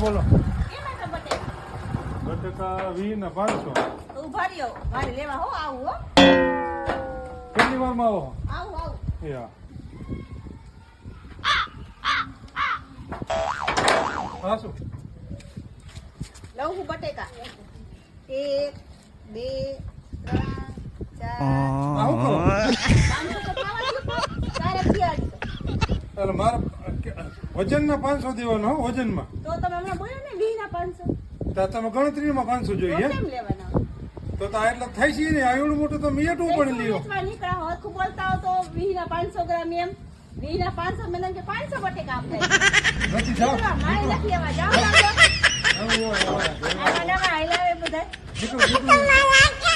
બોલો કેમાં તો બટેકા બટેકા 20 ને 500 ઉભા રહ્યો મારે લેવા હો આવું હો કેટલી વારમાં આવો આવું યા પાછું લઉં હું બટેકા 1 2 3 આવું કરો 500 તો ખાવા દો તારે ક્યાં એટલે મારે વજનના 500 દેવાનો હો વજનમાં તો તમે હમણાં બોલ્યો ને 20 ના 500 તો તમે ગણતરીમાં 500 જોઈએ કેમ લેવાના તો આ એટલા થાય છે ને આવડું મોટું તો મિયટું પડી લ્યો વેચવા નીકળ્યા હો ખૂબ બોલતા હો તો 20 ના 500 ગ્રામ એમ 20 ના 500 મેં કે 500 બટેકા આપે નથી જાવ મારે નથી લેવા જાવ આવું આવા નવા આયલા બધા દીકરો